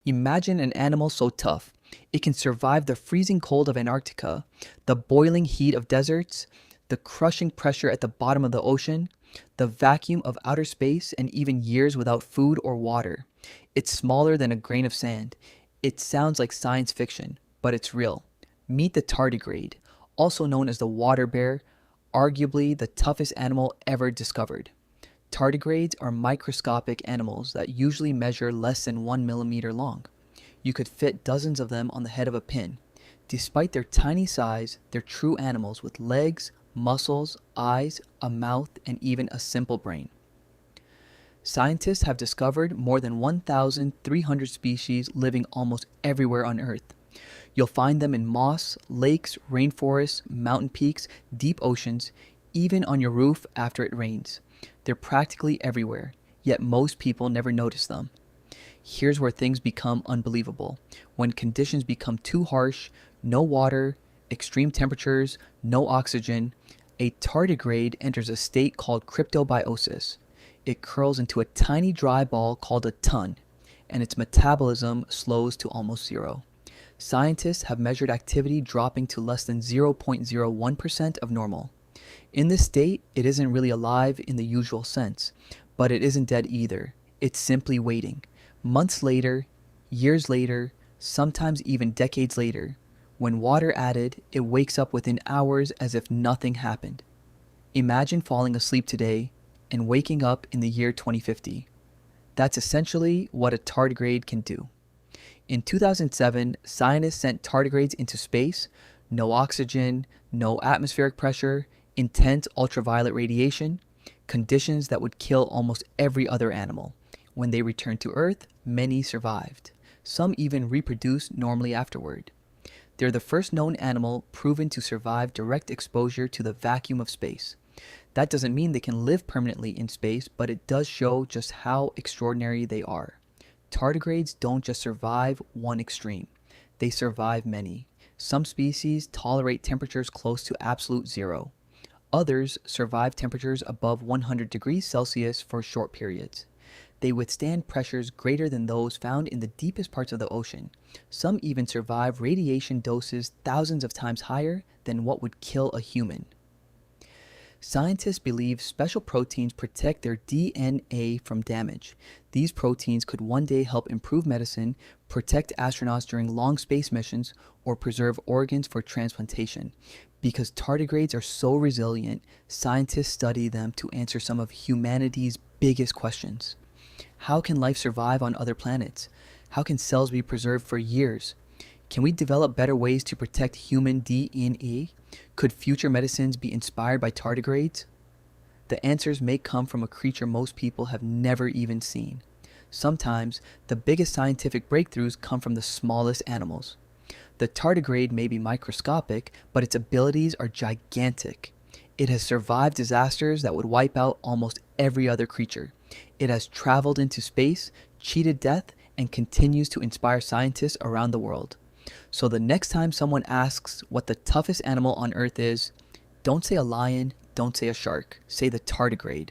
Imagine an animal so tough, it can survive the freezing cold of Antarctica, the boiling heat of deserts, the crushing pressure at the bottom of the ocean, the vacuum of outer space, and even years without food or water. It's smaller than a grain of sand. It sounds like science fiction, but it's real. Meet the tardigrade, also known as the water bear, arguably the toughest animal ever discovered. Tardigrades are microscopic animals that usually measure less than 1 millimeter long. You could fit dozens of them on the head of a pin. Despite their tiny size, they're true animals with legs, muscles, eyes, a mouth, and even a simple brain. Scientists have discovered more than 1,300 species living almost everywhere on Earth. You'll find them in moss, lakes, rainforests, mountain peaks, deep oceans, even on your roof after it rains. They're practically everywhere, yet most people never notice them. Here's where things become unbelievable. When conditions become too harsh, no water, extreme temperatures, no oxygen, a tardigrade enters a state called cryptobiosis. It curls into a tiny dry ball called a ton, and its metabolism slows to almost zero. Scientists have measured activity dropping to less than 0.01% of normal. In this state, it isn't really alive in the usual sense, but it isn't dead either. It's simply waiting. Months later, years later, sometimes even decades later, when water added, it wakes up within hours as if nothing happened. Imagine falling asleep today and waking up in the year 2050. That's essentially what a tardigrade can do. In 2007, scientists sent tardigrades into space. No oxygen, no atmospheric pressure, intense ultraviolet radiation, conditions that would kill almost every other animal. When they returned to Earth, many survived. Some even reproduced normally afterward. They're the first known animal proven to survive direct exposure to the vacuum of space. That doesn't mean they can live permanently in space, but it does show just how extraordinary they are. Tardigrades don't just survive one extreme. They survive many. Some species tolerate temperatures close to absolute zero. Others survive temperatures above 100 degrees Celsius for short periods. They withstand pressures greater than those found in the deepest parts of the ocean. Some even survive radiation doses thousands of times higher than what would kill a human. Scientists believe special proteins protect their DNA from damage. These proteins could one day help improve medicine, protect astronauts during long space missions, or preserve organs for transplantation. Because tardigrades are so resilient, scientists study them to answer some of humanity's biggest questions. How can life survive on other planets? How can cells be preserved for years? Can we develop better ways to protect human DNA? Could future medicines be inspired by tardigrades? The answers may come from a creature most people have never even seen. Sometimes, the biggest scientific breakthroughs come from the smallest animals. The tardigrade may be microscopic, but its abilities are gigantic. It has survived disasters that would wipe out almost every other creature. It has traveled into space, cheated death, and continues to inspire scientists around the world. So the next time someone asks what the toughest animal on Earth is, don't say a lion, don't say a shark, say the tardigrade.